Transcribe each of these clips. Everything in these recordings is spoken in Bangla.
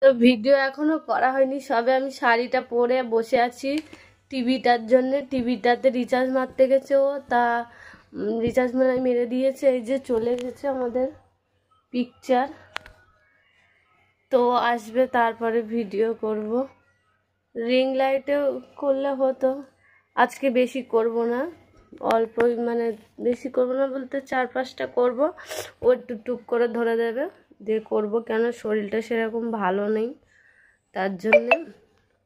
তো ভিডিও এখনো করা হয়নি, সবে আমি শাড়িটা পরে বসে আছি টিভিটার জন্য। টিভিটাতে রিচার্জ মারতে গেছে ও, তা রিচার্জ মেরে দিয়েছে। এই যে চলে গেছে আমাদের পিকচার, তো আসবে তারপরে ভিডিও করব। রিং লাইটেও করলে হতো, আজকে বেশি করব না, অল্পই মানে বেশি করব না বলতে 4-5টা করব। ও টুকটুক করে ধরে দেবে দিয়ে করব, কেন শরীরটা সেরকম ভালো নেই, তার জন্যে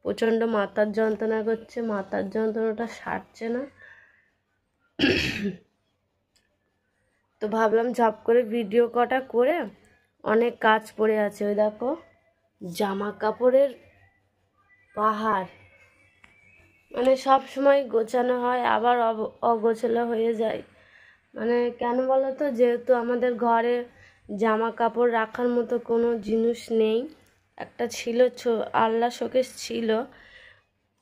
প্রচণ্ড মাথার যন্ত্রণা করছে, মাথার যন্ত্রণাটা সারছে না। তো ভাবলাম ঝপ করে ভিডিও কটা করে, অনেক কাজ পড়ে আছে। ওই দেখো জামা কাপড়ের পাহাড়, মানে সব সময় গোছানো হয় আবার অগোছালো হয়ে যায়। মানে কেন বলো তো, যেহেতু আমাদের ঘরে জামা কাপড় রাখার মতো কোনো জিনিস নেই। একটা ছিল আলনা শোকেস ছিল,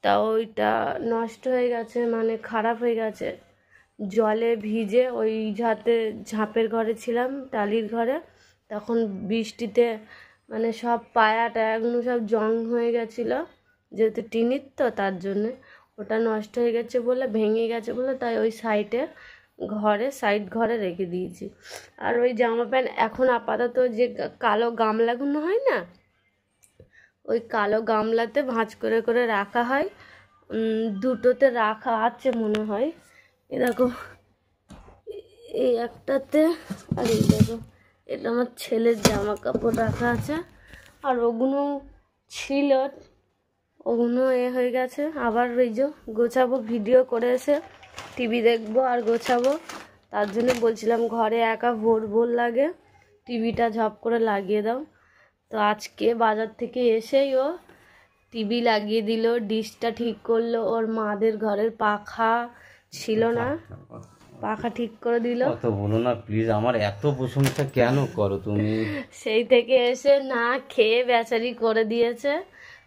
তা ওইটা নষ্ট হয়ে গেছে, মানে খারাপ হয়ে গেছে জলে ভিজে। ওই ঝাঁপের ঘরে ছিলাম, টালির ঘরে, তখন বৃষ্টিতে মানে সব পায়া টায়াগুলো সব জং হয়ে গেছিলো, যেহেতু টিনির তো তার জন্যে ওটা নষ্ট হয়ে গেছে বলে, ভেঙে গেছে বলে, তাই ওই সাইড ঘরে রেখে দিয়েছি। আর ওই জামা প্যান্ট এখন আপাতত যে কালো গামলাগুলো হয় না, ওই কালো গামলাতে ভাঁজ করে করে রাখা হয়। দুটোতে রাখা আছে মনে হয়, এ দেখো এই একটাতে, আর এই দেখো এটা আমার ছেলের জামা কাপড় রাখা আছে। আর ওগুলো ছিল, ওগুলো হয়ে গেছে। আবার ওই যে গোছাবো, ভিডিও করে এসে টিভি দেখবো আর গোছাবো, তার জন্য বলছিলাম ঘরে একা বোর লাগে, টিভিটা ঝপ করে লাগিয়ে দাও। তো আজকে বাজার থেকে এসেই ও টিভি লাগিয়ে দিল, ডিশটা ঠিক করলো, ওর মাদের ঘরের পাখা ছিল না, পাখা ঠিক করে দিল। কত বলো না প্লিজ, আমার এত প্রশংসা কেন করো তুমি? সেই থেকে এসে না খেয়ে বেচারি করে দিয়েছে।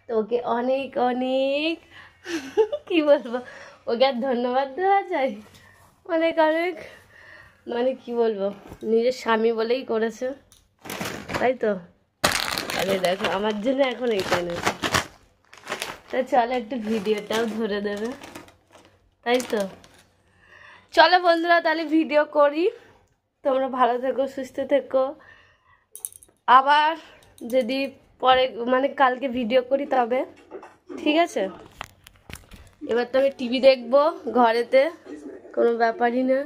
তো ওকে অনেক অনেক কি বলবো, ওকে আর ধন্যবাদ দেওয়া যায়, অনেক অনেক, মানে কি বলবো, নিজের স্বামী বলেই করেছে, তাই তো। আরে দেখো আমার জন্য এখন এইটা এনেছে, তাই চলো একটু ভিডিওটাও ধরে দেবে, তাই তো। চলো বন্ধুরা তাহলে ভিডিও করি, তোমরা ভালো থেকো, সুস্থ থেকো। আবার যদি পরে মানে কালকে ভিডিও করি তবে, ঠিক আছে। এবার তো আমি টিভি দেখবো ঘরেতে, কোনো ব্যাপারই না।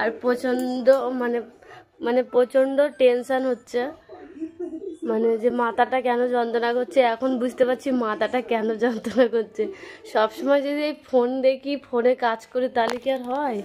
আর প্রচণ্ড মানে প্রচণ্ড টেনশান হচ্ছে, মানে যে মাথাটা কেন যন্ত্রণা করছে, এখন বুঝতে পারছি মাথাটা কেন যন্ত্রণা করছে। সবসময় যদি এই ফোন দেখি, ফোনে কাজ করি, তাহলে কি আর হয়?